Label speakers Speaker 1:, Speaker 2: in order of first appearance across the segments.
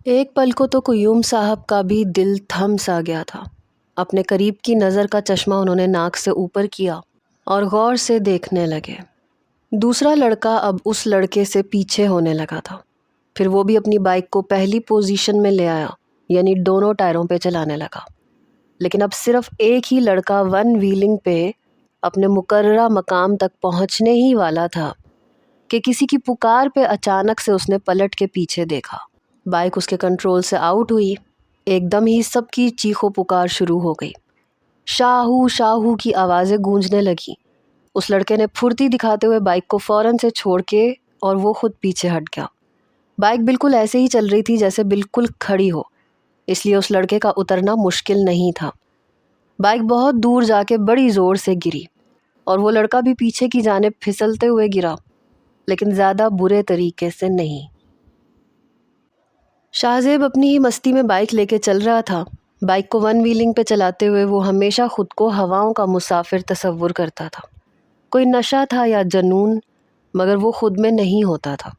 Speaker 1: ایک پل کو تو قیوم صاحب کا بھی دل تھم سا گیا تھا۔ اپنے قریب کی نظر کا چشمہ انہوں نے ناک سے اوپر کیا اور غور سے دیکھنے لگے۔ دوسرا لڑکا اب اس لڑکے سے پیچھے ہونے لگا تھا، پھر وہ بھی اپنی بائک کو پہلی پوزیشن میں لے آیا، یعنی دونوں ٹائروں پہ چلانے لگا۔ لیکن اب صرف ایک ہی لڑکا ون ویلنگ پہ اپنے مقررہ مقام تک پہنچنے ہی والا تھا کہ کسی کی پکار پہ اچانک سے اس نے پلٹ کے پیچھے دیکھا۔ بائک اس کے کنٹرول سے آؤٹ ہوئی۔ ایک دم ہی سب کی چیخ و پکار شروع ہو گئی۔ شاہو شاہو کی آوازیں گونجنے لگیں۔ اس لڑکے نے پھرتی دکھاتے ہوئے بائک کو فوراً سے چھوڑ کے اور وہ خود پیچھے ہٹ گیا۔ بائک بالکل ایسے ہی چل رہی تھی جیسے بالکل کھڑی ہو، اس لیے اس لڑکے کا اترنا مشکل نہیں تھا۔ بائک بہت دور جا کے بڑی زور سے گری اور وہ لڑکا بھی پیچھے کی جانب پھسلتے ہوئے گرا، لیکن زیادہ برے طریقے سے نہیں۔ شاہ زیب اپنی ہی مستی میں بائک لے کے چل رہا تھا۔ بائک کو ون ویلنگ پہ چلاتے ہوئے وہ ہمیشہ خود کو ہواؤں کا مسافر تصور کرتا تھا۔ کوئی نشہ تھا یا جنون، مگر وہ خود میں نہیں ہوتا تھا۔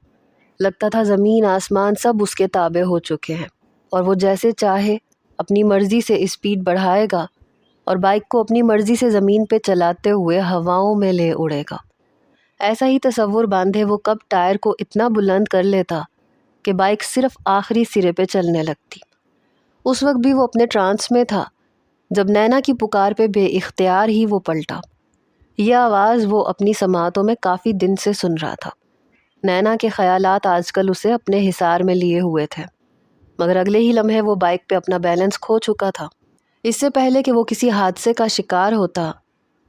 Speaker 1: لگتا تھا زمین آسمان سب اس کے تابع ہو چکے ہیں اور وہ جیسے چاہے اپنی مرضی سے اسپیڈ بڑھائے گا اور بائک کو اپنی مرضی سے زمین پہ چلاتے ہوئے ہواؤں میں لے اڑے گا۔ ایسا ہی تصور باندھے وہ کب ٹائر کو اتنا بلند کر لیتا کہ بائک صرف آخری سرے پہ چلنے لگتی۔ اس وقت بھی وہ اپنے ٹرانس میں تھا جب نینا کی پکار پہ بے اختیار ہی وہ پلٹا۔ یہ آواز وہ اپنی سماعتوں میں کافی دن سے سن رہا تھا۔ نینا کے خیالات آج کل اسے اپنے حصار میں لیے ہوئے تھے، مگر اگلے ہی لمحے وہ بائک پہ اپنا بیلنس کھو چکا تھا۔ اس سے پہلے کہ وہ کسی حادثے کا شکار ہوتا،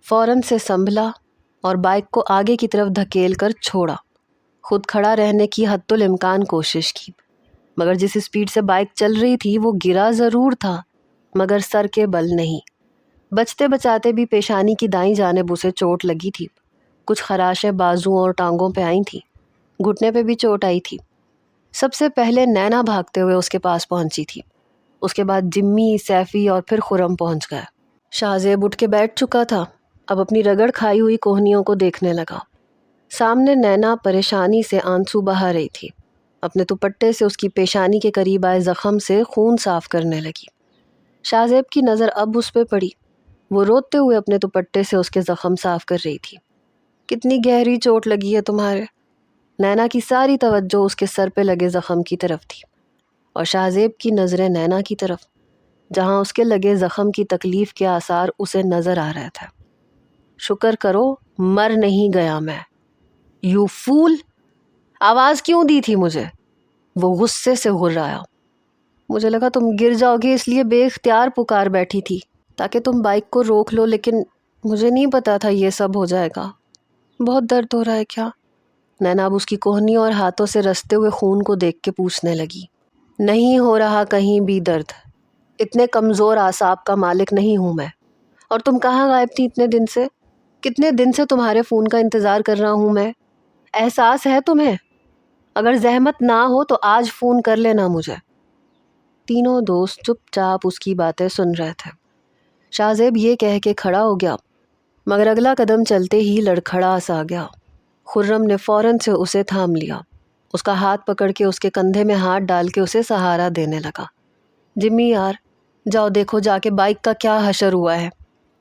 Speaker 1: فوراً سے سنبھلا اور بائک کو آگے کی طرف دھکیل کر چھوڑا۔ خود کھڑا رہنے کی حتی الامکان کوشش کی، مگر جس اسپیڈ سے بائک چل رہی تھی وہ گرا ضرور تھا مگر سر کے بل نہیں۔ بچتے بچاتے بھی پیشانی کی دائیں جانب اسے چوٹ لگی تھی۔ کچھ خراشیں بازوؤں اور ٹانگوں پہ آئی تھیں، گھٹنے پہ بھی چوٹ آئی تھی۔ سب سے پہلے نینا بھاگتے ہوئے اس کے پاس پہنچی تھی، اس کے بعد جمی، سیفی اور پھر خرم پہنچ گیا۔ شاہ زیب اٹھ کے بیٹھ چکا تھا، اب اپنی رگڑ کھائی ہوئی کوہنیوں کو دیکھنے لگا۔ سامنے نینا پریشانی سے آنسو بہا رہی تھی، اپنے دوپٹے سے اس کی پیشانی کے قریب آئے زخم سے خون صاف کرنے لگی۔ شاہ زیب کی نظر اب اس پہ پڑی، وہ روتے ہوئے اپنے دوپٹے سے اس کے زخم صاف کر رہی تھی۔ کتنی گہری چوٹ لگی ہے تمہارے؟ نینا کی ساری توجہ اس کے سر پہ لگے زخم کی طرف تھی اور شاہ زیب کی نظریں نینا کی طرف، جہاں اس کے لگے زخم کی تکلیف کے آثار اسے نظر آ رہے تھے۔ شکر کرو مر نہیں گیا میں۔ یو فول! آواز کیوں دی تھی مجھے؟ وہ غصے سے غرایا۔ مجھے لگا تم گر جاؤ گے اس لیے بے اختیار پکار بیٹھی تھی تاکہ تم بائک کو روک لو، لیکن مجھے نہیں پتا تھا یہ سب ہو جائے گا۔ بہت درد ہو رہا ہے کیا؟ نینا اب اس کی کوہنیوں اور ہاتھوں سے رستے ہوئے خون کو دیکھ کے پوچھنے لگی۔ نہیں ہو رہا کہیں بھی درد، اتنے کمزور اعصاب کا مالک نہیں ہوں میں۔ اور تم کہاں غائب تھی اتنے دن سے؟ کتنے دن سے تمہارے فون کا انتظار کر رہا ہوں میں۔ احساس ہے تمہیں؟ اگر زحمت نہ ہو تو آج فون کر لینا مجھے۔ تینوں دوست چپ چاپ اس کی باتیں سن رہے تھے۔ شاہ زیب یہ کہہ کے کھڑا ہو گیا، مگر اگلا قدم چلتے ہی لڑکھڑا سا گیا۔ خرم نے فوراً سے اسے تھام لیا، اس کا ہاتھ پکڑ کے اس کے کندھے میں ہاتھ ڈال کے اسے سہارا دینے لگا۔ جمی یار، جاؤ دیکھو جا کے بائک کا کیا حشر ہوا ہے۔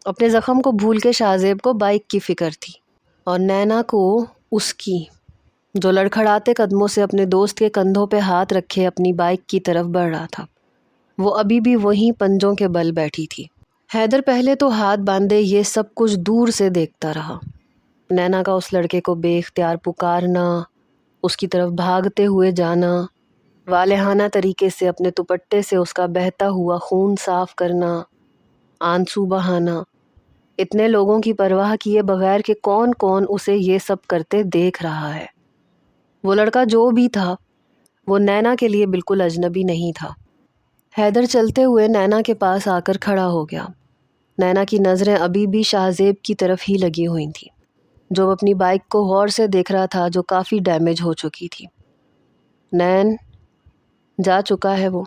Speaker 1: اپنے زخم کو بھول کے شاہ زیب کو بائک کی فکر تھی اور نینا کو اس کی، جو لڑکھڑاتے قدموں سے اپنے دوست کے کندھوں پہ ہاتھ رکھے اپنی بائک کی طرف بڑھ رہا تھا۔ وہ ابھی بھی وہیں پنجوں کے بل بیٹھی تھی۔ حیدر پہلے تو ہاتھ باندھے یہ سب کچھ دور سے دیکھتا رہا۔ نینا کا اس لڑکے کو بے اختیار پکارنا، اس کی طرف بھاگتے ہوئے جانا، والہانہ طریقے سے اپنے دوپٹے سے اس کا بہتا ہوا خون صاف کرنا، آنسو بہانا، اتنے لوگوں کی پرواہ کیے بغیر کہ کون کون اسے یہ سب کرتے دیکھ رہا ہے۔ وہ لڑکا جو بھی تھا وہ نینا کے لیے بالکل اجنبی نہیں تھا۔ حیدر چلتے ہوئے نینا کے پاس آ کر کھڑا ہو گیا۔ نینا کی نظریں ابھی بھی شاہ زیب کی طرف ہی لگی ہوئی تھیں، جو اپنی بائک کو غور سے دیکھ رہا تھا جو کافی ڈیمیج ہو چکی تھی۔ نین جا چکا ہے وہ،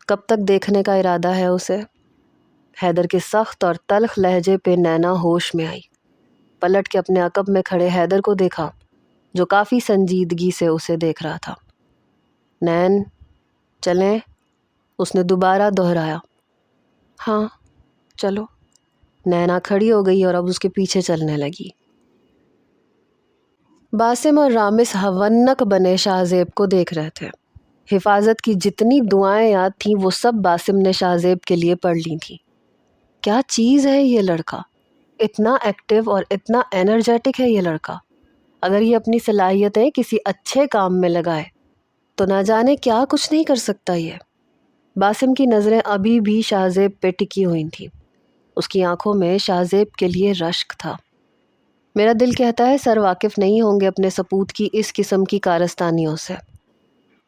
Speaker 1: کب تک دیکھنے کا ارادہ ہے اسے؟ حیدر کے سخت اور تلخ لہجے پہ نینا ہوش میں آئی، پلٹ کے اپنے عقب میں کھڑے حیدر کو دیکھا جو کافی سنجیدگی سے اسے دیکھ رہا تھا۔ نین چلیں؟ اس نے دوبارہ دہرایا۔ ہاں چلو۔ نینا کھڑی ہو گئی اور اب اس کے پیچھے چلنے لگی۔ باسم اور رامس ہونک بنے شاہ زیب کو دیکھ رہے تھے۔ حفاظت کی جتنی دعائیں یاد تھیں وہ سب باسم نے شاہ زیب کے لیے پڑھ لی تھیں۔ کیا چیز ہے یہ لڑکا، اتنا ایکٹیو اور اتنا انرجیٹک ہے یہ لڑکا۔ اگر یہ اپنی صلاحیتیں کسی اچھے کام میں لگائے تو نہ جانے کیا کچھ نہیں کر سکتا یہ۔ باسم کی نظریں ابھی بھی شاہ زیب پہ ٹکی ہوئی تھیں۔ اس کی آنکھوں میں شاہ زیب کے لیے رشک تھا۔ میرا دل کہتا ہے سر واقف نہیں ہوں گے اپنے سپوت کی اس قسم کی کارستانیوں سے۔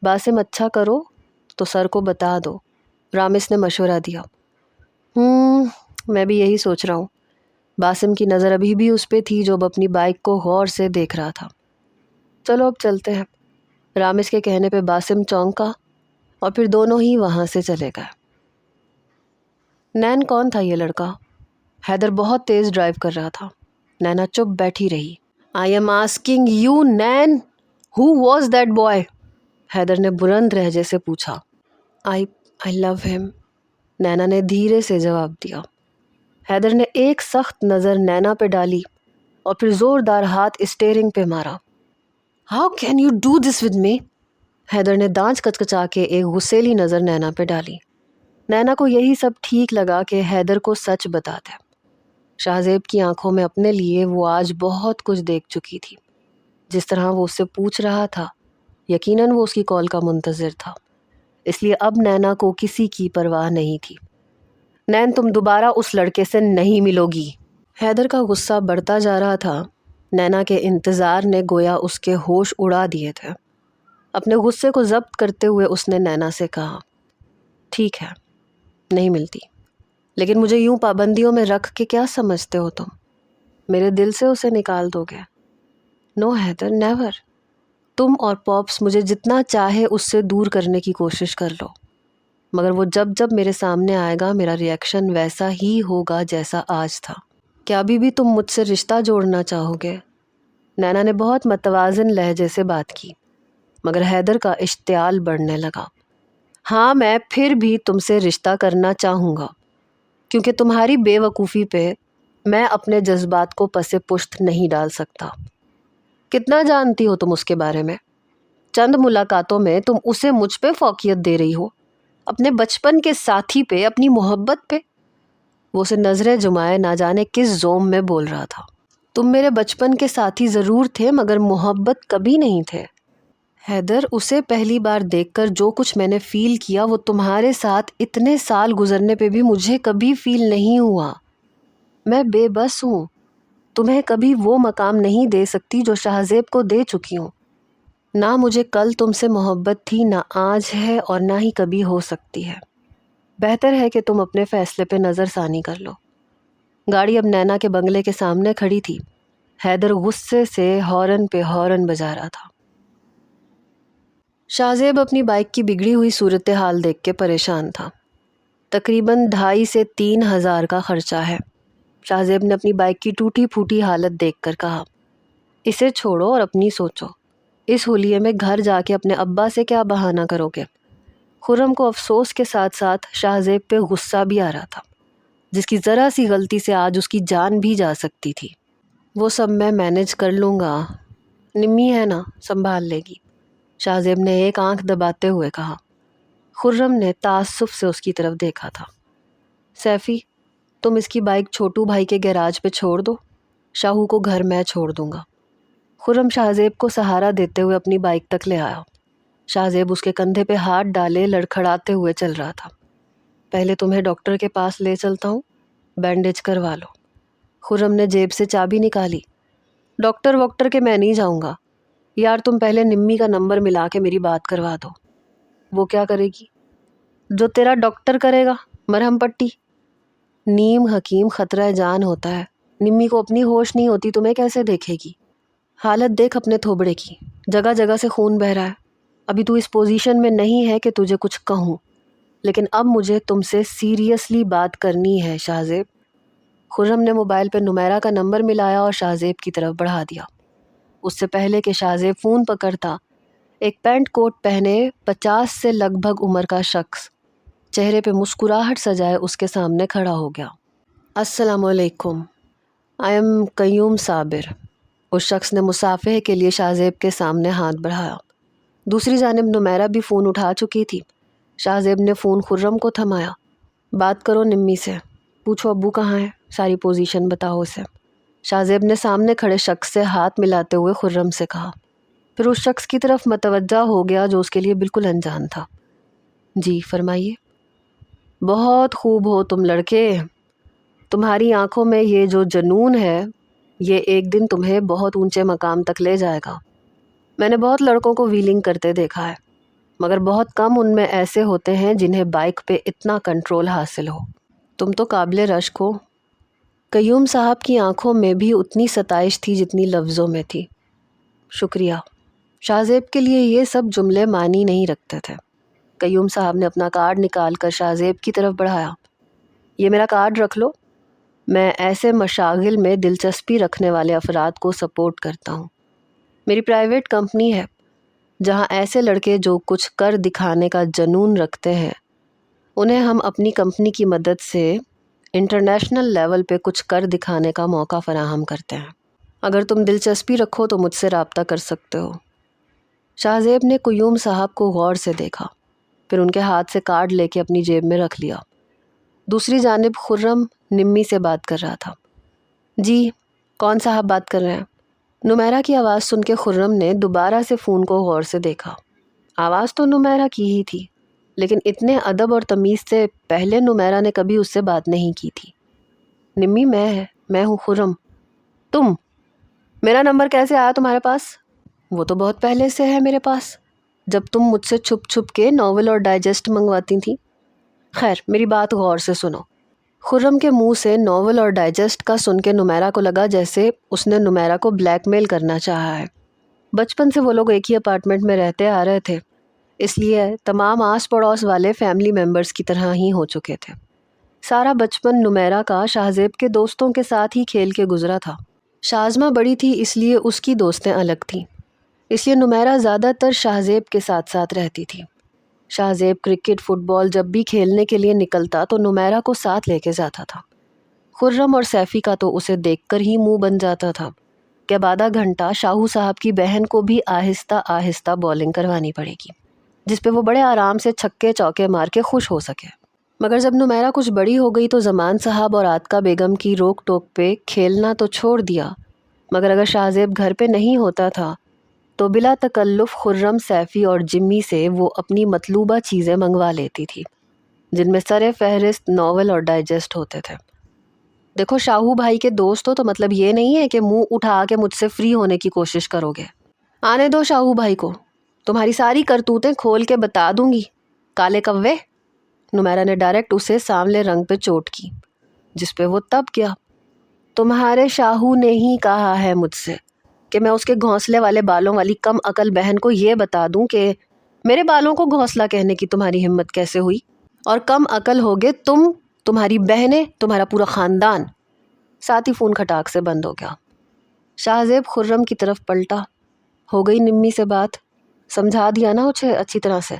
Speaker 1: باسم اچھا کرو تو سر کو بتا دو، رامس نے مشورہ دیا۔ میں بھی یہی سوچ رہا ہوں۔ باسم کی نظر ابھی بھی اس پہ تھی جو اب اپنی بائک کو غور سے دیکھ رہا تھا۔ چلو اب چلتے ہیں۔ رامس کے کہنے پہ باسم چونکا اور پھر دونوں ہی وہاں سے چلے گئے۔ نین کون تھا یہ لڑکا؟ حیدر بہت تیز ڈرائیو کر رہا تھا۔ نینا چپ بیٹھی رہی۔ I am asking you Nain, who was that boy? Haider نے بلند لہجے سے پوچھا۔ آئی لو ہم، نینا نے دھیرے سے جواب دیا۔ حیدر نے ایک سخت نظر نینا پہ ڈالی اور پھر زوردار ہاتھ اسٹیئرنگ پہ مارا۔ How can you do this with me? Haider نے دانت کچکچا کے ایک غصیلی نظر نینا پہ ڈالی۔ نینا کو یہی سب ٹھیک لگا کہ حیدر کو سچ بتا دے۔ شاہ زیب کی آنکھوں میں اپنے لیے وہ آج بہت کچھ دیکھ چکی تھی۔ جس طرح وہ اس سے پوچھ رہا تھا، یقیناً وہ اس کی کال کا منتظر تھا، اس لیے اب نینا کو کسی کی پرواہ نہیں تھی۔ نین تم دوبارہ اس لڑکے سے نہیں ملو گی۔ حیدر کا غصہ بڑھتا جا رہا تھا۔ نینا کے انتظار نے گویا اس کے ہوش اڑا دیے تھے۔ اپنے غصے کو ضبط کرتے ہوئے اس نے نینا سے کہا، ٹھیک ہے نہیں ملتی، لیکن مجھے یوں پابندیوں میں رکھ کے کیا سمجھتے ہو تم؟ میرے دل سے اسے نکال دو گے؟ نو حیدر، نیور۔ تم اور پاپس مجھے جتنا چاہے اس سے دور کرنے کی کوشش کر لو، مگر وہ جب جب میرے سامنے آئے گا میرا ریئیکشن ویسا ہی ہوگا جیسا آج تھا۔ کیا ابھی بھی تم مجھ سے رشتہ جوڑنا چاہو گے؟ نینا نے بہت متوازن لہجے سے بات کی، مگر حیدر کا اشتعال بڑھنے لگا۔ ہاں میں پھر بھی تم سے رشتہ کرنا چاہوں گا، کیونکہ تمہاری بے وقوفی پہ میں اپنے جذبات کو پس پشت نہیں ڈال سکتا۔ کتنا جانتی ہو تم اس کے بارے میں؟ چند ملاقاتوں میں تم اسے مجھ پہ فوقیت دے رہی ہو، اپنے بچپن کے ساتھی پہ، اپنی محبت پہ۔ وہ اسے نظریں جمائے نہ جانے کس زوم میں بول رہا تھا۔ تم میرے بچپن کے ساتھی ضرور تھے مگر محبت کبھی نہیں تھے۔ حیدر، اسے پہلی بار دیکھ کر جو کچھ میں نے فیل کیا وہ تمہارے ساتھ اتنے سال گزرنے پہ بھی مجھے کبھی فیل نہیں ہوا۔ میں بے بس ہوں، تمہیں کبھی وہ مقام نہیں دے سکتی جو شاہ زیب کو دے چکی ہوں۔ نہ مجھے کل تم سے محبت تھی، نہ آج ہے اور نہ ہی کبھی ہو سکتی ہے۔ بہتر ہے کہ تم اپنے فیصلے پہ نظر ثانی کر لو۔ گاڑی اب نینا کے بنگلے کے سامنے کھڑی تھی۔ حیدر غصے سے ہارن پہ ہارن بجا رہا تھا۔ شاہ زیب اپنی بائک کی بگڑی ہوئی صورتحال دیکھ کے پریشان تھا۔ تقریباً 2,500 سے 3,000 کا خرچہ ہے۔ شاہ زیب نے اپنی بائک کی ٹوٹی پھوٹی حالت دیکھ کر کہا، اسے چھوڑو اور اپنی سوچو۔ اس ہولیے میں گھر جا کے اپنے ابا سے کیا بہانہ کرو گے؟ خرم کو افسوس کے ساتھ ساتھ شاہ زیب پہ غصہ بھی آ رہا تھا، جس کی ذرا سی غلطی سے آج اس کی جان بھی جا سکتی تھی۔ وہ سب میں مینج کر لوں گا، نمی ہے نا، سنبھال لے گی، شاہ زیب نے ایک آنکھ دباتے ہوئے کہا۔ خرم نے تعصب سے اس کی طرف دیکھا تھا۔ سیفی، تم اس کی بائک چھوٹو بھائی کے گیراج پہ چھوڑ دو، شاہو کو گھر میں چھوڑ دوں گا۔ خرم شاہ زیب کو سہارا دیتے ہوئے اپنی بائک تک لے آیا۔ شاہ زیب اس کے کندھے پہ ہاتھ ڈالے لڑکھڑاتے ہوئے چل رہا تھا۔ پہلے تمہیں ڈاکٹر کے پاس لے چلتا ہوں، بینڈیج کروا لو۔ خرم نے جیب سے چابی نکالی۔ ڈاکٹر واکٹر کے میں نہیں جاؤں گا یار، تم پہلے نمی کا نمبر ملا کے میری بات کروا دو۔ وہ کیا کرے گی؟ جو تیرا ڈاکٹر کرے گا، مرہم پٹی۔ نیم حکیم خطرہ جان ہوتا ہے، نمی کو اپنی ہوش نہیں ہوتی، تمہیں کیسے دیکھے گی؟ حالت دیکھ اپنے تھوبڑے کی، جگہ جگہ سے خون بہہ رہا ہے۔ ابھی تو اس پوزیشن میں نہیں ہے کہ تجھے کچھ کہوں، لیکن اب مجھے تم سے سیریسلی بات کرنی ہے شاہ زیب۔ خرم نے موبائل پہ نمیرہ کا نمبر ملایا اور شاہ زیب کی طرف بڑھا دیا۔ اس سے پہلے کہ شاہ زیب فون پکڑتا، ایک پینٹ کوٹ پہنے 50 سے لگ بھگ عمر کا شخص چہرے پہ مسکراہٹ سجائے اس کے سامنے کھڑا ہو گیا۔ السلام علیکم، آئی ایم قیوم صابر۔ اس شخص نے مصافحے کے لیے شاہ زیب کے سامنے ہاتھ بڑھایا۔ دوسری جانب نمیرہ بھی فون اٹھا چکی تھی۔ شاہ زیب نے فون خرم کو تھمایا۔ بات کرو نمی سے، پوچھو ابو کہاں ہے، ساری پوزیشن بتاؤ اسے۔ شاہ زیب نے سامنے کھڑے شخص سے ہاتھ ملاتے ہوئے خرم سے کہا، پھر اس شخص کی طرف متوجہ ہو گیا جو اس کے لیے بالکل انجان تھا۔ جی فرمائیے۔ بہت خوب ہو تم لڑکے، تمہاری آنکھوں میں یہ جو جنون ہے یہ ایک دن تمہیں بہت اونچے مقام تک لے جائے گا۔ میں نے بہت لڑکوں کو ویلنگ کرتے دیکھا ہے، مگر بہت کم ان میں ایسے ہوتے ہیں جنہیں بائک پہ اتنا کنٹرول حاصل ہو۔ تم تو قابل رشک ہو۔ قیوم صاحب کی آنکھوں میں بھی اتنی ستائش تھی جتنی لفظوں میں تھی۔ شکریہ۔ شاہ زیب کے لیے یہ سب جملے معنی نہیں رکھتے تھے۔ قیوم صاحب نے اپنا کارڈ نکال کر شاہ زیب کی طرف بڑھایا۔ یہ میرا کارڈ رکھ لو، میں ایسے مشاغل میں دلچسپی رکھنے والے افراد کو سپورٹ کرتا ہوں۔ میری پرائیویٹ کمپنی ہے جہاں ایسے لڑکے جو کچھ کر دکھانے کا جنون رکھتے ہیں انہیں ہم اپنی کمپنی کی مدد سے انٹرنیشنل لیول پہ کچھ کر دکھانے کا موقع فراہم کرتے ہیں۔ اگر تم دلچسپی رکھو تو مجھ سے رابطہ کر سکتے ہو۔ شاہ زیب نے قیوم صاحب کو غور سے دیکھا، پھر ان کے ہاتھ سے کارڈ لے کے اپنی جیب میں رکھ لیا۔ دوسری جانب خرم نمی سے بات کر رہا تھا۔ جی کون صاحب بات کر رہے ہیں؟ نمیرہ کی آواز سن کے خرم نے دوبارہ سے فون کو غور سے دیکھا۔ آواز تو نمیرہ کی ہی تھی، لیکن اتنے ادب اور تمیز سے پہلے نمیرہ نے کبھی اس سے بات نہیں کی تھی۔ نمی میں ہوں خرم۔ تم؟ میرا نمبر کیسے آیا تمہارے پاس؟ وہ تو بہت پہلے سے ہے میرے پاس، جب تم مجھ سے چھپ چھپ کے ناول اور ڈائجسٹ منگواتی تھیں۔ خیر میری بات غور سے سنو۔ خرم کے منہ سے ناول اور ڈائجسٹ کا سن کے نمیرہ کو لگا جیسے اس نے نمیرہ کو بلیک میل کرنا چاہا ہے۔ بچپن سے وہ لوگ ایک ہی اپارٹمنٹ میں رہتے آ رہے تھے، اس لیے تمام آس پڑوس والے فیملی ممبرز کی طرح ہی ہو چکے تھے۔ سارا بچپن نمیرہ کا شاہ زیب کے دوستوں کے ساتھ ہی کھیل کے گزرا تھا۔ شازمہ بڑی تھی اس لیے اس کی دوستیں الگ تھیں، اس لیے نمیرہ زیادہ تر شاہ زیب کے ساتھ ساتھ رہتی تھی۔ شاہ زیب کرکٹ فٹ بال جب بھی کھیلنے کے لیے نکلتا تو نمیرہ کو ساتھ لے کے جاتا تھا۔ خرم اور سیفی کا تو اسے دیکھ کر ہی منہ بن جاتا تھا کہ اب آدھا گھنٹہ شاہو صاحب کی بہن کو بھی آہستہ آہستہ بولنگ کروانی پڑے گی، جس پہ وہ بڑے آرام سے چھکے چوکے مار کے خوش ہو سکے۔ مگر جب نمیرہ کچھ بڑی ہو گئی تو زمان صاحب اور عاتقہ بیگم کی روک ٹوک پہ کھیلنا تو چھوڑ دیا، مگر اگر شاہ زیب گھر پہ نہیں ہوتا تھا تو بلا تکلف خرم، سیفی اور جمی سے وہ اپنی مطلوبہ چیزیں منگوا لیتی تھی، جن میں سر فہرست ناول اور ڈائجسٹ ہوتے تھے۔ دیکھو شاہو بھائی کے دوست ہو تو مطلب یہ نہیں ہے کہ منہ اٹھا کے مجھ سے فری ہونے کی کوشش کرو گے۔ آنے دو شاہو بھائی کو، تمہاری ساری کرتوتیں کھول کے بتا دوں گی، کالے کوے۔ نمیرہ نے ڈائریکٹ اسے سانولے رنگ پہ چوٹ کی، جس پہ وہ تب گیا۔ تمہارے شاہو نے ہی کہا ہے مجھ سے کہ میں اس کے گھونسلے والے بالوں والی کم عقل بہن کو یہ بتا دوں کہ میرے بالوں کو گھونسلہ کہنے کی تمہاری ہمت کیسے ہوئی، اور کم عقل ہوگے تم، تمہاری بہنیں، تمہارا پورا خاندان۔ ساتھ ہی فون کھٹاک سے بند ہو گیا۔ شاہ زیب خرم کی طرف پلٹا۔ ہو گئی نمی سے بات؟ سمجھا دیا نا اسے اچھی طرح سے؟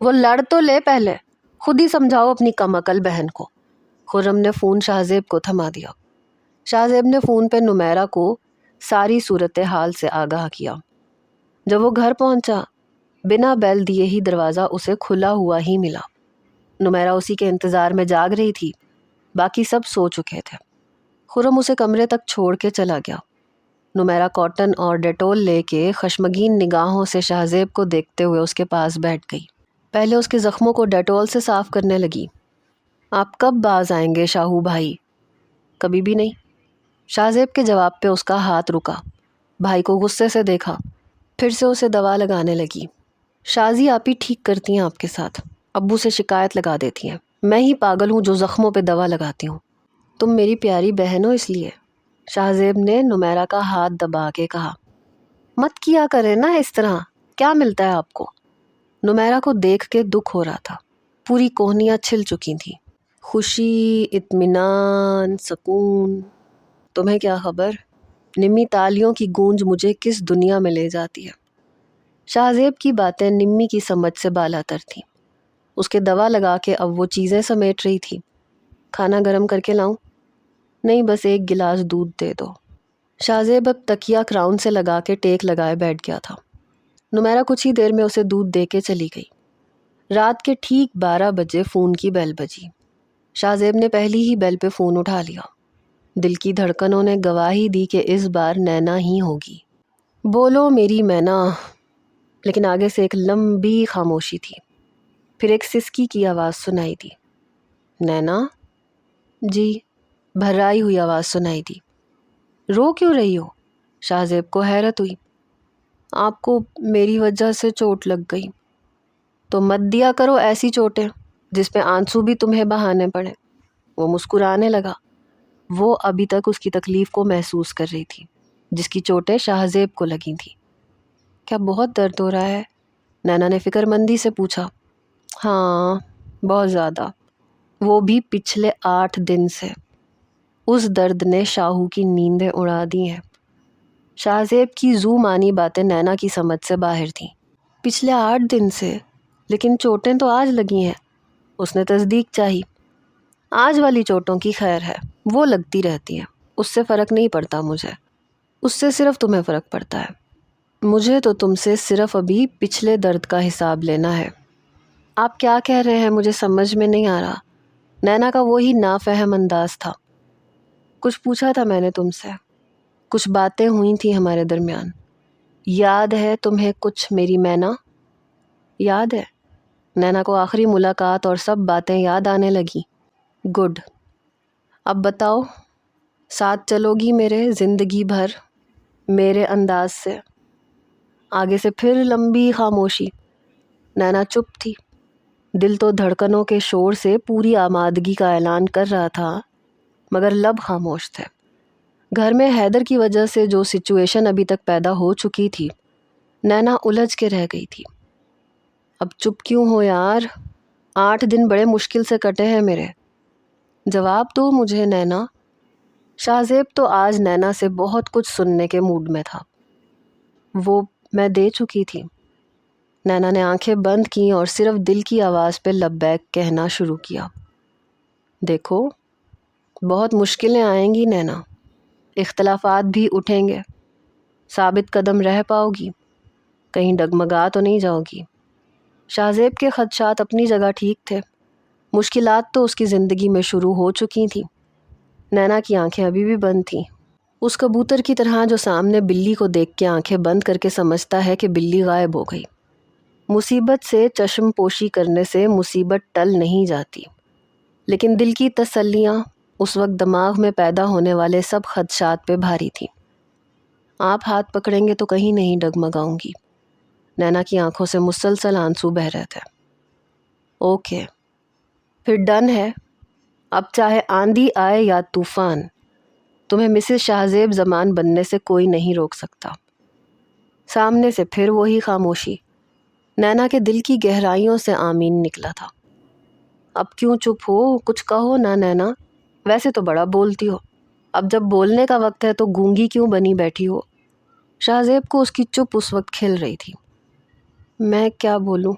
Speaker 1: وہ لڑ تو لے، پہلے خود ہی سمجھاؤ اپنی کم عقل بہن کو۔ خرم نے فون شاہ زیب کو تھما دیا۔ شاہ زیب نے فون پہ نمیرہ کو ساری صورتحال سے آگاہ کیا۔ جب وہ گھر پہنچا بنا بیل دیے ہی دروازہ اسے کھلا ہوا ہی ملا۔ نمیرہ اسی کے انتظار میں جاگ رہی تھی، باقی سب سو چکے تھے۔ خرم اسے کمرے تک چھوڑ کے چلا گیا۔ نمیرہ کاٹن اور ڈیٹول لے کے خشمگین نگاہوں سے شاہ زیب کو دیکھتے ہوئے اس کے پاس بیٹھ گئی۔ پہلے اس کے زخموں کو ڈیٹول سے صاف کرنے لگی۔ آپ کب باز آئیں گے شاہو بھائی؟ کبھی بھی نہیں۔ شاہ زیب کے جواب پہ اس کا ہاتھ رکا۔ بھائی کو غصے سے دیکھا، پھر سے اسے دوا لگانے لگی۔ شازی آپ ہی ٹھیک کرتی ہیں آپ کے ساتھ، ابو سے شکایت لگا دیتی ہیں۔ میں ہی پاگل ہوں جو زخموں پہ دوا لگاتی ہوں۔ تم میری پیاری بہن ہو اس لیے۔ شاہ زیب نے نمیرہ کا ہاتھ دبا کے کہا۔ مت کیا کرے نا اس طرح، کیا ملتا ہے آپ کو؟ نمیرہ کو دیکھ کے دکھ ہو رہا تھا، پوری کوہنیاں چھل چکی تھیں۔ خوشی، اطمینان، سکون، تمہیں کیا خبر؟ نمی تالیوں کی گونج مجھے کس دنیا میں لے جاتی ہے۔ شاہ زیب کی باتیں نمی کی سمجھ سے بالا تر تھیں۔ اس کے دوا لگا کے اب وہ چیزیں سمیٹ رہی تھی۔ کھانا گرم کر کے لاؤں؟ نہیں، بس ایک گلاس دودھ دے دو۔ شاہ زیب اب تکیہ کراؤن سے لگا کے ٹیک لگائے بیٹھ گیا تھا۔ نمیرہ کچھ ہی دیر میں اسے دودھ دے کے چلی گئی۔ رات کے ٹھیک 12 بجے فون کی بیل بجی۔ شاہ زیب نے پہلی ہی بیل پہ فون اٹھا لیا۔ دل کی دھڑکنوں نے گواہی دی کہ اس بار نینا ہی ہوگی۔ بولو میری مینا۔ لیکن آگے سے ایک لمبی خاموشی تھی۔ پھر ایک سسکی کی آواز سنائی دی۔ نینا؟ جی، بھرائی ہوئی آواز سنائی دی۔ رو کیوں رہی ہو؟ شاہ زیب کو حیرت ہوئی۔ آپ کو میری وجہ سے چوٹ لگ گئی۔ تو مت دیا کرو ایسی چوٹیں جس پہ آنسو بھی تمہیں بہانے پڑے۔ وہ مسکرانے لگا۔ وہ ابھی تک اس کی تکلیف کو محسوس کر رہی تھی جس کی چوٹیں شاہ زیب کو لگی تھیں۔ کیا بہت درد ہو رہا ہے؟ نینا نے فکر مندی سے پوچھا۔ ہاں، بہت زیادہ، وہ بھی پچھلے 8 دن سے۔ اس درد نے شاہو کی نیندیں اڑا دی ہیں۔ شاہ زیب کی زو مانی باتیں نینا کی سمجھ سے باہر تھیں۔ پچھلے 8 دن سے؟ لیکن چوٹیں تو آج لگی ہیں۔ اس نے تصدیق چاہی۔ آج والی چوٹوں کی خیر ہے، وہ لگتی رہتی ہیں، اس سے فرق نہیں پڑتا مجھے۔ اس سے صرف تمہیں فرق پڑتا ہے۔ مجھے تو تم سے صرف ابھی پچھلے درد کا حساب لینا ہے۔ آپ کیا کہہ رہے ہیں مجھے سمجھ میں نہیں آ رہا۔ نینا کا وہی نافہم انداز تھا۔ کچھ پوچھا تھا میں نے تم سے، کچھ باتیں ہوئی تھیں ہمارے درمیان۔ یاد ہے تمہیں کچھ میری مینا؟ یاد ہے۔ نینا کو آخری ملاقات اور سب باتیں یاد آنے لگی۔ گڈ، اب بتاؤ، ساتھ چلو گی میرے زندگی بھر میرے انداز سے؟ آگے سے پھر لمبی خاموشی۔ نینا چپ تھی۔ دل تو دھڑکنوں کے شور سے پوری آمادگی کا اعلان کر رہا تھا، مگر لب خاموش تھے۔ گھر میں حیدر کی وجہ سے جو سچویشن ابھی تک پیدا ہو چکی تھی، نینا الجھ کے رہ گئی تھی۔ اب چپ کیوں ہو یار؟ 8 دن بڑے مشکل سے کٹے ہیں میرے۔ جواب دو مجھے نینا۔ شاہ زیب تو آج نینا سے بہت کچھ سننے کے موڈ میں تھا۔ وہ میں دے چکی تھی۔ نینا نے آنکھیں بند کیں اور صرف دل کی آواز پہ لبیک کہنا شروع کیا۔ دیکھو، بہت مشکلیں آئیں گی نینا، اختلافات بھی اٹھیں گے، ثابت قدم رہ پاؤ گی، کہیں ڈگمگا تو نہیں جاؤ گی۔ شاہ زیب کے خدشات اپنی جگہ ٹھیک تھے۔ مشکلات تو اس کی زندگی میں شروع ہو چکی تھیں۔ نینا کی آنکھیں ابھی بھی بند تھیں۔ اس کبوتر کی طرح جو سامنے بلی کو دیکھ کے آنکھیں بند کر کے سمجھتا ہے کہ بلی غائب ہو گئی۔ مصیبت سے چشم پوشی کرنے سے مصیبت ٹل نہیں جاتی، لیکن دل کی تسلیاں اس وقت دماغ میں پیدا ہونے والے سب خدشات پہ بھاری تھیں۔ آپ ہاتھ پکڑیں گے تو کہیں نہیں ڈگمگاؤں گی۔ نینا کی آنکھوں سے مسلسل آنسو بہہ رہے تھے۔ اوکے، پھر ڈن ہے۔ اب چاہے آندھی آئے یا طوفان، تمہیں مسز شاہ زیب زمان بننے سے کوئی نہیں روک سکتا۔ سامنے سے پھر وہی خاموشی۔ نینا کے دل کی گہرائیوں سے آمین نکلا تھا۔ اب کیوں چپ ہو؟ کچھ کہو نا نینا، ویسے تو بڑا بولتی ہو، اب جب بولنے کا وقت ہے تو گونگی کیوں بنی بیٹھی ہو؟ شاہ زیب کو اس کی چپ اس وقت کھل رہی تھی۔ میں کیا بولوں؟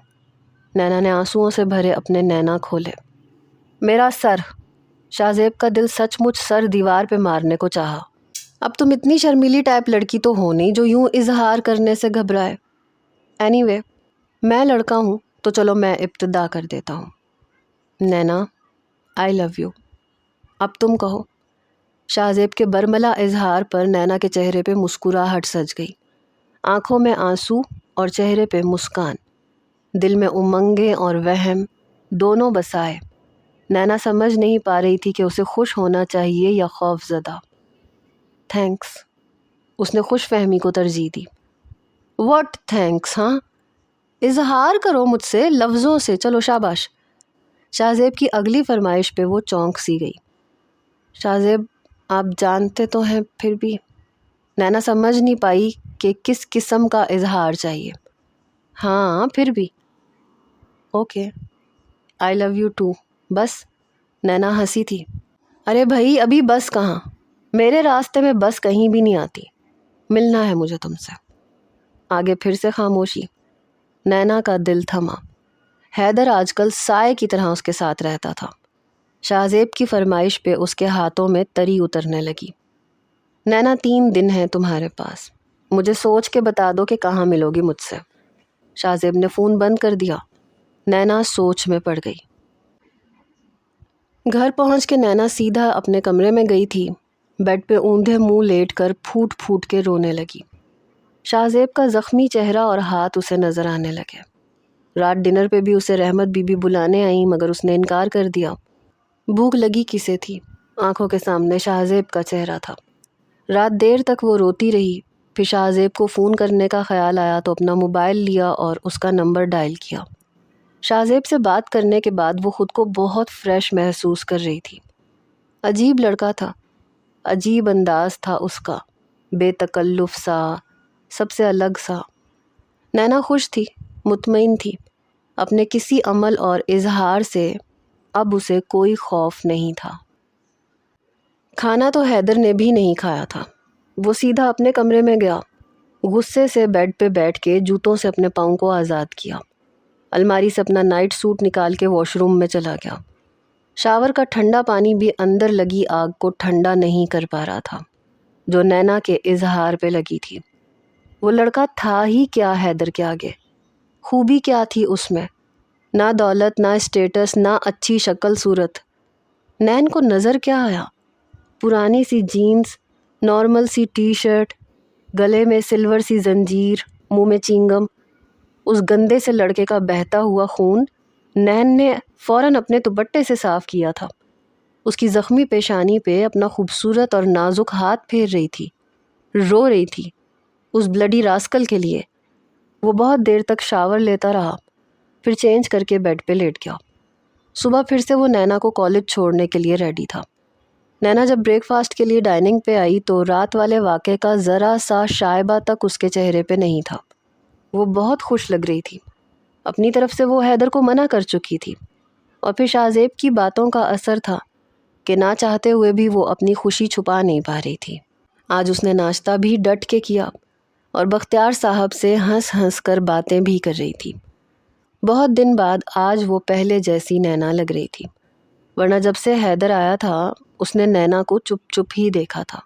Speaker 1: نینا نے آنسوؤں سے بھرے اپنے نینا کھولے۔ میرا سر۔ شاہ زیب کا دل سچ مچ سر دیوار پہ مارنے کو چاہا۔ اب تم اتنی شرمیلی ٹائپ لڑکی تو ہو نہیں جو یوں اظہار کرنے سے گھبرائے۔ اینی وے، میں لڑکا ہوں تو چلو میں ابتدا کر دیتا ہوں۔ نینا، آئی لو یو۔ اب تم کہو۔ شاہ زیب کے برملا اظہار پر نینا کے چہرے پہ مسکراہٹ سج گئی۔ آنکھوں میں آنسو اور چہرے پہ مسکان، دل میں امنگیں اور وہم دونوں بسائے۔ نینا سمجھ نہیں پا رہی تھی کہ اسے خوش ہونا چاہیے یا خوف زدہ۔ تھینکس، اس نے خوش فہمی کو ترجیح دی۔ What thanks? ہاں، اظہار کرو مجھ سے لفظوں سے، چلو شاباش۔ شاہ زیب کی اگلی فرمائش پہ وہ چونک سی گئی۔ شاہ زیب، آپ جانتے تو ہیں پھر بھی۔ نینا سمجھ نہیں پائی کہ کس قسم کا اظہار چاہیے۔ ہاں پھر بھی۔ Okay, I love you too. بس؟ نینا ہنسی تھی۔ ارے بھائی، ابھی بس کہاں، میرے راستے میں بس کہیں بھی نہیں آتی، ملنا ہے مجھے تم سے۔ آگے پھر سے خاموشی۔ نینا کا دل تھما۔ حیدر آج کل سائے کی طرح اس کے ساتھ رہتا تھا۔ شاہزیب کی فرمائش پہ اس کے ہاتھوں میں تری اترنے لگی۔ نینا 3 دن ہیں تمہارے پاس، مجھے سوچ کے بتا دو کہ کہاں ملو گی مجھ سے۔ شاہزیب نے فون بند کر دیا۔ نینا سوچ میں پڑ گئی۔ گھر پہنچ کے نینا سیدھا اپنے کمرے میں گئی تھی۔ بیڈ پہ اوندھے منہ لیٹ کر پھوٹ پھوٹ کے رونے لگی۔ شاہزیب کا زخمی چہرہ اور ہاتھ اسے نظر آنے لگے۔ رات ڈنر پہ بھی اسے رحمت بی بی بلانے آئیں مگر اس نے انکار کر دیا۔ بھوک لگی کسے تھی؟ آنکھوں کے سامنے شاہزیب کا چہرہ تھا۔ رات دیر تک وہ روتی رہی۔ پھر شاہزیب کو فون کرنے کا خیال آیا تو اپنا موبائل لیا اور اس کا نمبر ڈائل کیا۔ شاہزیب سے بات کرنے کے بعد وہ خود کو بہت فریش محسوس کر رہی تھی۔ عجیب لڑکا تھا، عجیب انداز تھا اس کا، بے تکلف سا، سب سے الگ سا۔ نینا خوش تھی، مطمئن تھی۔ اپنے کسی عمل اور اظہار سے اب اسے کوئی خوف نہیں تھا۔ کھانا تو حیدر نے بھی نہیں کھایا تھا۔ وہ سیدھا اپنے کمرے میں گیا۔ غصے سے بیڈ پہ بیٹھ کے جوتوں سے اپنے پاؤں کو آزاد کیا۔ الماری سے اپنا نائٹ سوٹ نکال کے واش روم میں چلا گیا۔ شاور کا ٹھنڈا پانی بھی اندر لگی آگ کو ٹھنڈا نہیں کر پا رہا تھا جو نینا کے اظہار پہ لگی تھی۔ وہ لڑکا تھا ہی کیا حیدر کے آگے؟ خوبی کیا تھی اس میں؟ نہ دولت، نہ اسٹیٹس، نہ اچھی شکل صورت۔ نین کو نظر کیا آیا؟ پرانی سی جینز، نارمل سی ٹی شرٹ، گلے میں سلور سی زنجیر، منہ میں چینگم۔ اس گندے سے لڑکے کا بہتا ہوا خون نین نے فوراً اپنے دوپٹے سے صاف کیا تھا۔ اس کی زخمی پیشانی پہ اپنا خوبصورت اور نازک ہاتھ پھیر رہی تھی، رو رہی تھی اس بلڈی راسکل کے لیے۔ وہ بہت دیر تک شاور لیتا رہا، پھر چینج کر کے بیڈ پہ لیٹ گیا۔ صبح پھر سے وہ نینا کو کالج چھوڑنے کے لیے ریڈی تھا۔ نینا جب بریک فاسٹ کے لیے ڈائننگ پہ آئی تو رات والے واقعے کا ذرا سا شائبہ تک اس کے چہرے پہ نہیں تھا۔ وہ بہت خوش لگ رہی تھی۔ اپنی طرف سے وہ حیدر کو منع کر چکی تھی، اور پھر شاہزیب کی باتوں کا اثر تھا کہ نہ چاہتے ہوئے بھی وہ اپنی خوشی چھپا نہیں پا رہی تھی۔ آج اس نے ناشتہ بھی ڈٹ کے کیا اور بختیار صاحب سے ہنس ہنس کر باتیں بھی کر رہی تھی۔ بہت دن بعد آج وہ پہلے جیسی نینا لگ رہی تھی، ورنہ جب سے حیدر آیا تھا اس نے نینا کو چپ چپ ہی دیکھا تھا۔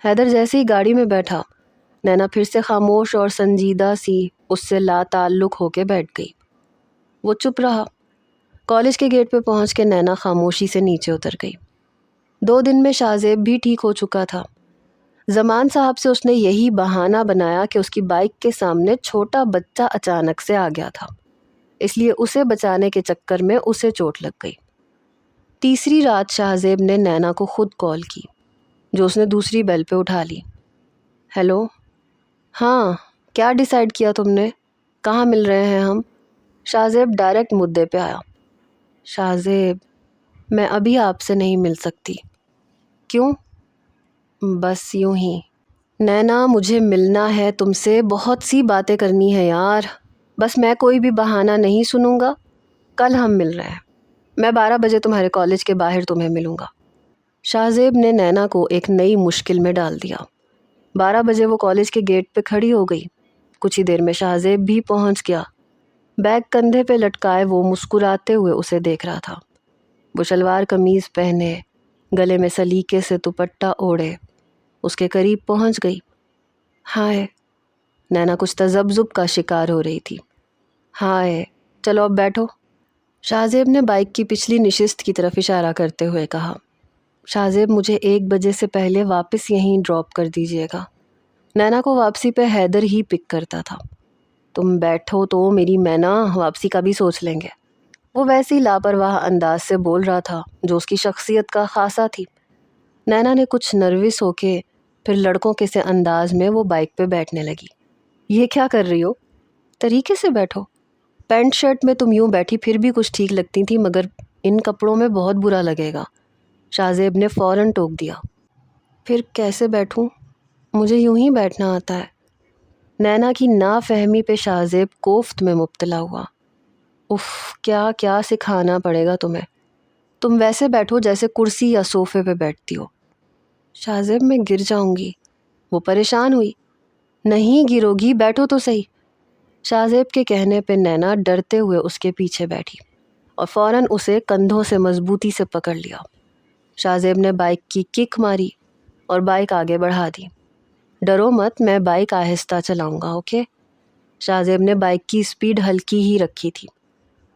Speaker 1: حیدر جیسے ہی گاڑی میں بیٹھا، نینا پھر سے خاموش اور سنجیدہ سی اس سے لا تعلق ہو کے بیٹھ گئی۔ وہ چپ رہا۔ کالج کے گیٹ پہ پہنچ کے نینا خاموشی سے نیچے اتر گئی۔ 2 دن میں شاہزیب بھی ٹھیک ہو چکا تھا۔ زمان صاحب سے اس نے یہی بہانہ بنایا کہ اس کی بائک کے سامنے چھوٹا بچہ اچانک سے آ گیا تھا، اس لیے اسے بچانے کے چکر میں اسے چوٹ لگ گئی۔ تیسری رات شاہزیب نے نینا کو خود کال کی، جو اس نے دوسری بیل پہ اٹھا لی۔ ہیلو، ہاں، کیا ڈیسائیڈ کیا تم نے؟ کہاں مل رہے ہیں ہم؟ شاہزیب ڈائریکٹ مدعے پہ آیا۔ شاہزیب، میں ابھی آپ سے نہیں مل سکتی۔ کیوں؟ بس یوں ہی۔ نینا، مجھے ملنا ہے تم سے، بہت سی باتیں کرنی ہے یار، بس میں کوئی بھی بہانہ نہیں سنوں گا۔ کل ہم مل رہے ہیں، میں 12 بجے تمہارے کالج کے باہر تمہیں ملوں گا۔ شاہزیب نے نینا کو ایک نئی مشکل میں ڈال دیا۔ 12 بجے وہ کالج کے گیٹ پہ کھڑی ہو گئی۔ کچھ ہی دیر میں شاہزیب بھی پہنچ گیا۔ بیگ کندھے پہ لٹکائے وہ مسکراتے ہوئے اسے دیکھ رہا تھا۔ وہ شلوار قمیض پہنے، گلے میں سلیقے سے دوپٹہ اوڑھے اس کے قریب پہنچ گئی۔ ہائے، نینا کچھ تذبذب کا شکار ہو رہی تھی۔ ہائے، چلو اب بیٹھو، شاہزیب نے بائک کی پچھلی نشست کی طرف اشارہ کرتے ہوئے کہا۔ شاہزیب، مجھے 1 بجے سے پہلے واپس یہیں ڈراپ کر دیجیے گا۔ نینا کو واپسی پہ حیدر ہی پک کرتا تھا۔ تم بیٹھو تو میری مینا، واپسی کا بھی سوچ لیں گے۔ وہ ویسی لاپرواہ انداز سے بول رہا تھا جو اس کی شخصیت کا خاصہ تھی۔ نینا نے کچھ نروس ہو کے پھر لڑکوں کے سے انداز میں وہ بائک پہ بیٹھنے لگی۔ یہ کیا کر رہی ہو؟ طریقے سے بیٹھو۔ پینٹ شرٹ میں تم یوں بیٹھی پھر بھی کچھ ٹھیک لگتی تھی، مگر ان کپڑوں میں بہت برا لگے گا۔ شاہزیب نے فوراً ٹوک دیا۔ پھر کیسے بیٹھوں؟ مجھے یوں ہی بیٹھنا آتا ہے۔ نینا کی نافہمی پہ شاہزیب کوفت میں مبتلا ہوا۔ اف، کیا کیا سکھانا پڑے گا تمہیں؟ تم ویسے بیٹھو جیسے کرسی یا صوفے پہ بیٹھتی ہو۔ شاہزیب، میں گر جاؤں گی۔ وہ پریشان ہوئی۔ نہیں گرو گی، بیٹھو تو صحیح۔ شاہزیب کے کہنے پہ نینا ڈرتے ہوئے اس کے پیچھے بیٹھی اور فوراً اسے کندھوں سے مضبوطی سے پکڑ لیا۔ شاہزیب نے بائک کی کک ماری اور بائک آگے بڑھا دی۔ ڈرو مت، میں بائک آہستہ چلاؤں گا، اوکے؟ شاہزیب نے بائک کی سپیڈ ہلکی ہی رکھی تھی۔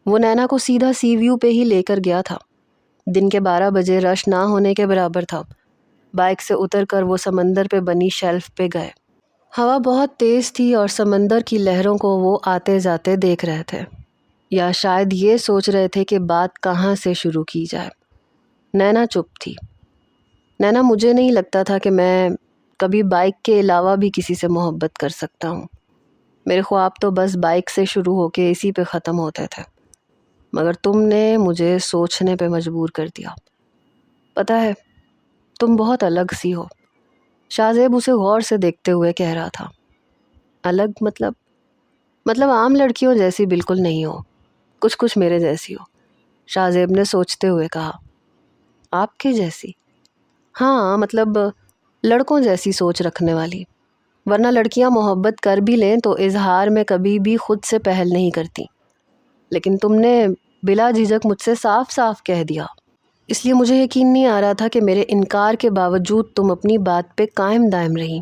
Speaker 1: وہ نینا کو سیدھا سی ویو پہ ہی لے کر گیا تھا۔ دن کے 12 بجے رش نہ ہونے کے برابر تھا۔ بائک سے اتر کر وہ سمندر پہ بنی شیلف پہ گئے۔ ہوا بہت تیز تھی اور سمندر کی لہروں کو وہ آتے جاتے دیکھ رہے تھے، یا شاید یہ سوچ رہے تھے کہ بات کہاں سے شروع کی جائے۔ نینا چپ تھی۔ نینا، مجھے نہیں لگتا تھا کہ میں کبھی بائک کے علاوہ بھی کسی سے محبت کر سکتا ہوں۔ میرے خواب تو بس بائک سے شروع ہو کے اسی پہ ختم ہوتے تھے، مگر تم نے مجھے سوچنے پہ مجبور کر دیا۔ پتہ ہے، تم بہت الگ سی ہو۔ شاہزیب اسے غور سے دیکھتے ہوئے کہہ رہا تھا۔ الگ مطلب عام لڑکیوں جیسی بالکل نہیں ہو، کچھ میرے جیسی ہو، شاہزیب نے سوچتے ہوئے کہا۔ آپ کے جیسی؟ ہاں، مطلب لڑکوں جیسی سوچ رکھنے والی، ورنہ لڑکیاں محبت کر بھی لیں تو اظہار میں کبھی بھی خود سے پہل نہیں کرتی، لیکن تم نے بلا جھجک مجھ سے صاف صاف کہہ دیا، اس لیے مجھے یقین نہیں آ رہا تھا کہ میرے انکار کے باوجود تم اپنی بات پہ قائم دائم رہی،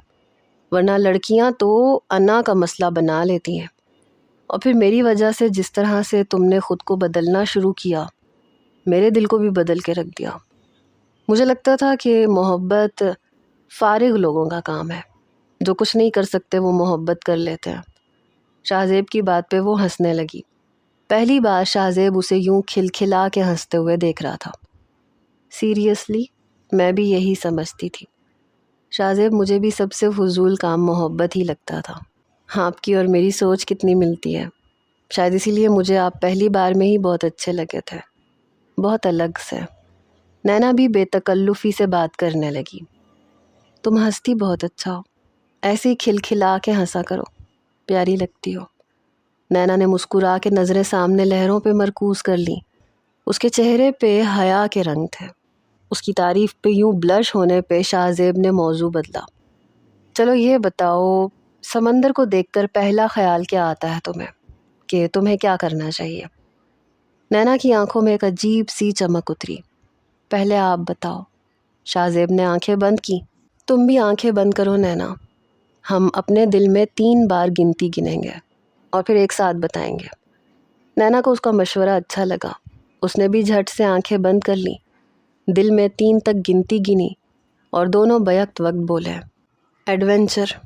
Speaker 1: ورنہ لڑکیاں تو انا کا مسئلہ بنا لیتی ہیں، اور پھر میری وجہ سے جس طرح سے تم نے خود کو بدلنا شروع کیا، میرے دل کو بھی بدل کے رکھ دیا۔ مجھے لگتا تھا کہ محبت فارغ لوگوں کا کام ہے، جو کچھ نہیں کر سکتے وہ محبت کر لیتے ہیں۔ شاہزیب کی بات پہ وہ ہنسنے لگی۔ پہلی بار شاہزیب اسے یوں کھلکھلا کے ہنستے ہوئے دیکھ رہا تھا۔ سیریسلی، میں بھی یہی سمجھتی تھی شاہزیب، مجھے بھی سب سے فضول کام محبت ہی لگتا تھا۔ آپ کی اور میری سوچ کتنی ملتی ہے، شاید اسی لیے مجھے آپ پہلی بار میں ہی بہت اچھے لگے تھے، بہت الگ سے۔ نینا بھی بے تکلفی سے بات کرنے لگی۔ تم ہنستی بہت اچھا ہو، ایسے ہی کھلکھلا کے ہنسا کرو، پیاری لگتی ہو۔ نینا نے مسکرا کے نظریں سامنے لہروں پہ مرکوز کر لیں۔ اس کے چہرے پہ حیا کے رنگ تھے۔ اس کی تعریف پہ یوں بلش ہونے پہ شاہزیب نے موضوع بدلا۔ چلو یہ بتاؤ، سمندر کو دیکھ کر پہلا خیال کیا آتا ہے تمہیں، کہ تمہیں کیا کرنا چاہیے؟ نینا کی آنکھوں میں ایک عجیب سی چمک اتری۔ پہلے آپ بتاؤ۔ شاہزیب نے آنکھیں بند کی۔ تم بھی آنکھیں بند کرو نینا، ہم اپنے دل میں 3 بار گنتی گنیں گے اور پھر ایک ساتھ بتائیں گے۔ نینا کو اس کا مشورہ اچھا لگا۔ اس نے بھی جھٹ سے آنکھیں بند کر لیں، دل میں 3 تک گنتی گنی اور دونوں بیک وقت بولے، ایڈونچر۔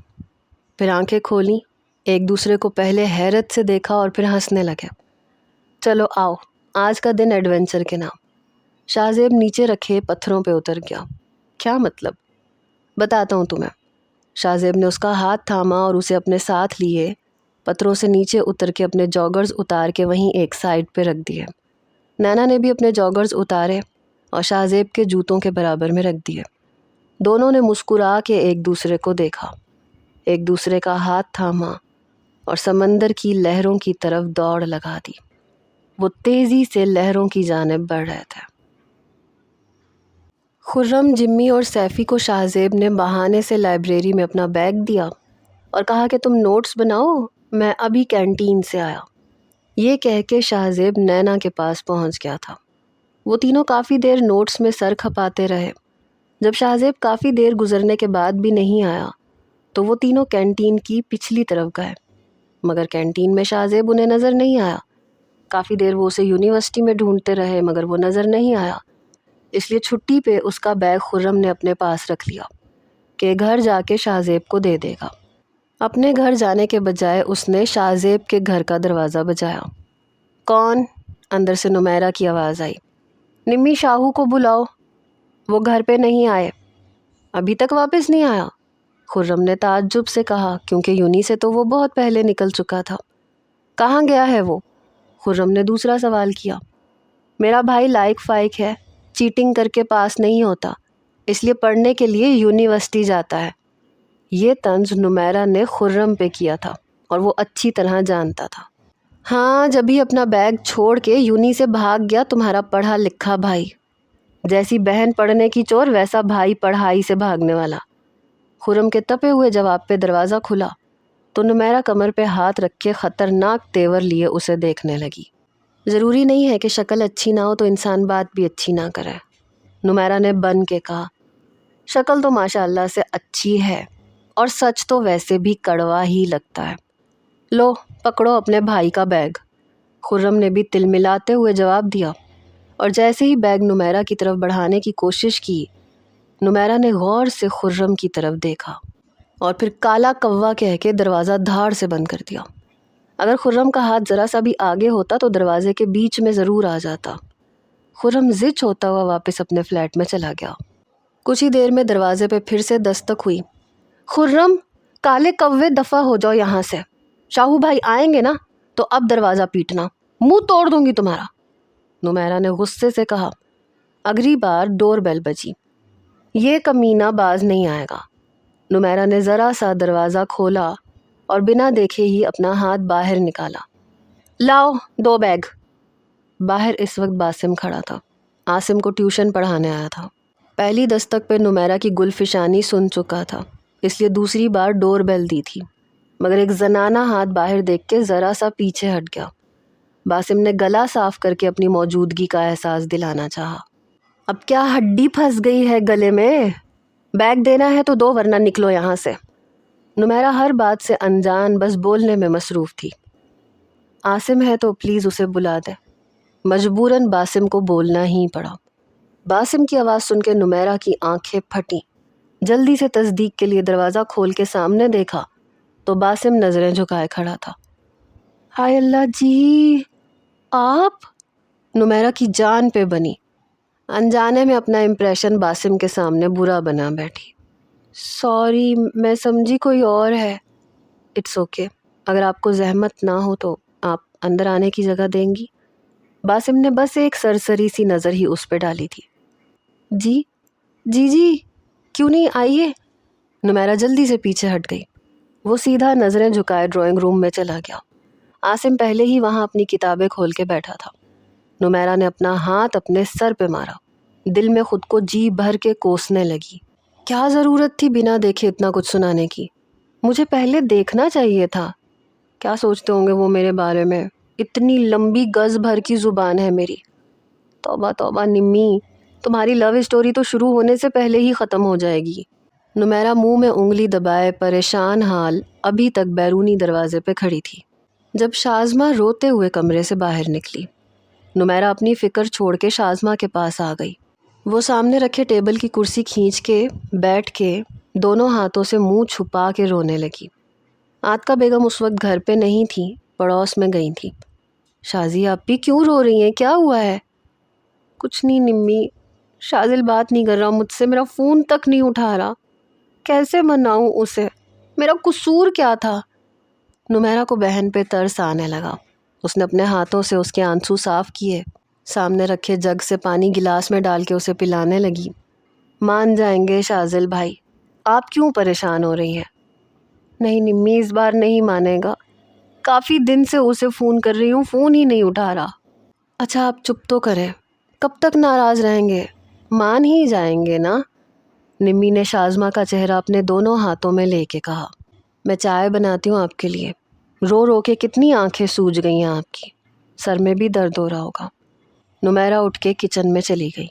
Speaker 1: پھر آنکھیں کھولیں، ایک دوسرے کو پہلے حیرت سے دیکھا اور پھر ہنسنے لگے۔ چلو آؤ، آج کا دن ایڈونچر کے نام۔ شاہزیب نیچے رکھے پتھروں پہ اتر گیا۔ کیا مطلب؟ بتاتا ہوں تمہیں۔ شاہزیب نے اس کا ہاتھ تھاما اور اسے اپنے ساتھ لیے پتھروں سے نیچے اتر کے اپنے جاگرز اتار کے وہیں ایک سائڈ پہ رکھ دیے۔ نینا نے بھی اپنے جاگرز اتارے اور شاہزیب کے جوتوں کے برابر میں رکھ دیے۔ دونوں نے مسکرا کے ایک دوسرے کو دیکھا، ایک دوسرے کا ہاتھ تھاما اور سمندر کی لہروں کی طرف دوڑ لگا دی۔ وہ تیزی سے لہروں کی جانب بڑھ رہے تھے۔ خرم، جمی اور سیفی کو شاہزیب نے بہانے سے لائبریری میں اپنا بیگ دیا اور کہا کہ تم نوٹس بناؤ، میں ابھی کینٹین سے آیا۔ یہ کہہ کے شاہزیب نینا کے پاس پہنچ گیا تھا۔ وہ تینوں کافی دیر نوٹس میں سر کھپاتے رہے۔ جب شاہزیب کافی دیر گزرنے کے بعد بھی نہیں آیا تو وہ تینوں کینٹین کی پچھلی طرف گئے، مگر کینٹین میں شاہزیب انہیں نظر نہیں آیا۔ کافی دیر وہ اسے یونیورسٹی میں ڈھونڈتے رہے مگر وہ نظر نہیں آیا، اس لیے چھٹی پہ اس کا بیگ خرم نے اپنے پاس رکھ لیا کہ گھر جا کے شاہزیب کو دے دے گا۔ اپنے گھر جانے کے بجائے اس نے شاہزیب کے گھر کا دروازہ بجایا۔ کون؟ اندر سے نمیرہ کی آواز آئی۔ نمی شاہو کو بلاؤ، وہ گھر پہ نہیں آئے۔ ابھی تک واپس نہیں آیا؟ خرم نے تعجب سے کہا، کیونکہ یونی سے تو وہ بہت پہلے نکل چکا تھا۔ کہاں گیا ہے وہ؟ خرم نے دوسرا سوال کیا۔ میرا بھائی لائق فائق ہے، چیٹنگ کر کے پاس نہیں ہوتا، اس لیے پڑھنے کے لیے یونیورسٹی جاتا ہے۔ یہ طنز نمیرہ نے خرم پہ کیا تھا اور وہ اچھی طرح جانتا تھا۔ ہاں، جب ہی اپنا بیگ چھوڑ کے یونی سے بھاگ گیا تمہارا پڑھا لکھا بھائی۔ جیسی بہن پڑھنے کی چور، ویسا بھائی پڑھائی سے بھاگنے والا۔ خرم کے تپے ہوئے جواب پہ دروازہ کھلا تو نمیرہ کمر پہ ہاتھ رکھ کے خطرناک تیور لیے اسے دیکھنے لگی۔ ضروری نہیں ہے کہ شکل اچھی نہ ہو تو انسان بات بھی اچھی نہ کرے، نمیرہ نے بن کے کہا۔ شکل تو ماشاء اللہ سے اچھی ہے اور سچ تو ویسے بھی کڑوا ہی لگتا ہے۔ لو پکڑو اپنے بھائی کا بیگ، خرم نے بھی تل ملاتے ہوئے جواب دیا، اور جیسے ہی بیگ نمیرہ کی طرف بڑھانے کی کوشش کی، نمیرہ نے غور سے خرم کی طرف دیکھا اور پھر کالا کوا کہہ کے دروازہ دھاڑ سے بند کر دیا۔ اگر خرم کا ہاتھ ذرا سا بھی آگے ہوتا تو دروازے کے بیچ میں ضرور آ جاتا۔ خرم زچ ہوتا ہوا واپس اپنے فلیٹ میں چلا گیا۔ کچھ ہی دیر میں دروازے پہ پھر سے دستک ہوئی۔ خرم، کالے کوے دفع ہو جاؤ یہاں سے، شاہو بھائی آئیں گے نا تو اب دروازہ پیٹنا، منہ توڑ دوں گی تمہارا، نمیرہ نے غصے سے کہا۔ اگلی بار ڈور بیل بجی۔ یہ کمینہ باز نہیں آئے گا۔ نمیرہ نے ذرا سا دروازہ کھولا اور بنا دیکھے ہی اپنا ہاتھ باہر نکالا۔ لاؤ 2 بیگ۔ باہر اس وقت باسم کھڑا تھا۔ عاصم کو ٹیوشن پڑھانے آیا تھا۔ پہلی دستک پہ نمیرہ کی گل فشانی سن چکا تھا، اس لیے دوسری بار ڈور بیل دی تھی، مگر ایک زنانہ ہاتھ باہر دیکھ کے ذرا سا پیچھے ہٹ گیا۔ باسم نے گلا صاف کر کے اپنی موجودگی کا احساس دلانا چاہا۔ اب کیا ہڈی پھنس گئی ہے گلے میں؟ بیگ دینا ہے تو دو ورنہ نکلو یہاں سے۔ نمیرہ ہر بات سے انجان بس بولنے میں مصروف تھی۔ عاصم ہے تو پلیز اسے بلا دے۔ مجبوراً باسم کو بولنا ہی پڑا۔ باسم کی آواز سن کے نمیرہ کی آنکھیں پھٹیں۔ جلدی سے تصدیق کے لیے دروازہ کھول کے سامنے دیکھا تو باسم نظریں جھکائے کھڑا تھا۔ ہائے اللہ جی، آپ؟ نمیرہ کی جان پہ بنی۔ انجانے میں اپنا امپریشن باسم کے سامنے برا بنا بیٹھی۔ سوری، میں سمجھی کوئی اور ہے۔ اٹس اوکے، اگر آپ کو زحمت نہ ہو تو آپ اندر آنے کی جگہ دیں گی؟ باسم نے بس ایک سرسری سی نظر ہی اس پہ ڈالی تھی۔ جی جی کیوں نہیں، آئیے۔ نمیرہ جلدی سے پیچھے ہٹ گئی۔ وہ سیدھا نظریں جھکائے ڈرائنگ روم میں چلا گیا۔ عاصم پہلے ہی وہاں اپنی کتابیں کھول کے بیٹھا تھا۔ نمیرہ نے اپنا ہاتھ اپنے سر پہ مارا، دل میں خود کو جی بھر کے کوسنے لگی۔ کیا ضرورت تھی بنا دیکھے اتنا کچھ سنانے کی؟ مجھے پہلے دیکھنا چاہیے تھا۔ کیا سوچتے ہوں گے وہ میرے بارے میں؟ اتنی لمبی گز بھر کی زبان ہے میری۔ توبہ توبہ نمی، تمہاری لو اسٹوری تو شروع ہونے سے پہلے ہی ختم ہو جائے گی۔ نمیرہ منہ میں انگلی دبائے پریشان حال ابھی تک بیرونی دروازے پہ کھڑی تھی جب شازمہ روتے ہوئے کمرے سے باہر نکلی۔ نمیرہ اپنی فکر چھوڑ کے شازمہ کے پاس آ گئی۔ وہ سامنے رکھے ٹیبل کی کرسی کھینچ کے بیٹھ کے دونوں ہاتھوں سے منہ چھپا کے رونے لگی۔ عاتقہ بیگم اس وقت گھر پہ نہیں تھی، پڑوس میں گئی تھی۔ شازی آپ بھی کیوں رو رہی ہیں؟ کیا ہوا ہے؟ کچھ نہیں نمی، شازل بات نہیں کر رہا مجھ سے، میرا فون تک نہیں اٹھا رہا، کیسے مناؤں اسے؟ میرا قصور کیا تھا؟ نمیرہ کو بہن پہ ترس آنے لگا۔ اس نے اپنے ہاتھوں سے اس کے آنسو صاف کیے، سامنے رکھے جگ سے پانی گلاس میں ڈال کے اسے پلانے لگی۔ مان جائیں گے شازل بھائی، آپ کیوں پریشان ہو رہی ہیں؟ نہیں نمی، اس بار نہیں مانے گا، کافی دن سے اسے فون کر رہی ہوں، فون ہی نہیں اٹھا رہا۔ اچھا آپ چپ تو کریں، کب تک ناراض رہیں گے؟ مان ہی جائیں گے نا؟ نمی نے شازمہ کا چہرہ اپنے دونوں ہاتھوں میں لے کے کہا۔ میں چائے بناتی ہوں آپ کے لیے۔ رو رو کے کتنی آنکھیں سوج گئی ہیں آپ کی، سر میں بھی درد ہو رہا ہوگا۔ نمیرہ اٹھ کے کچن میں چلی گئی۔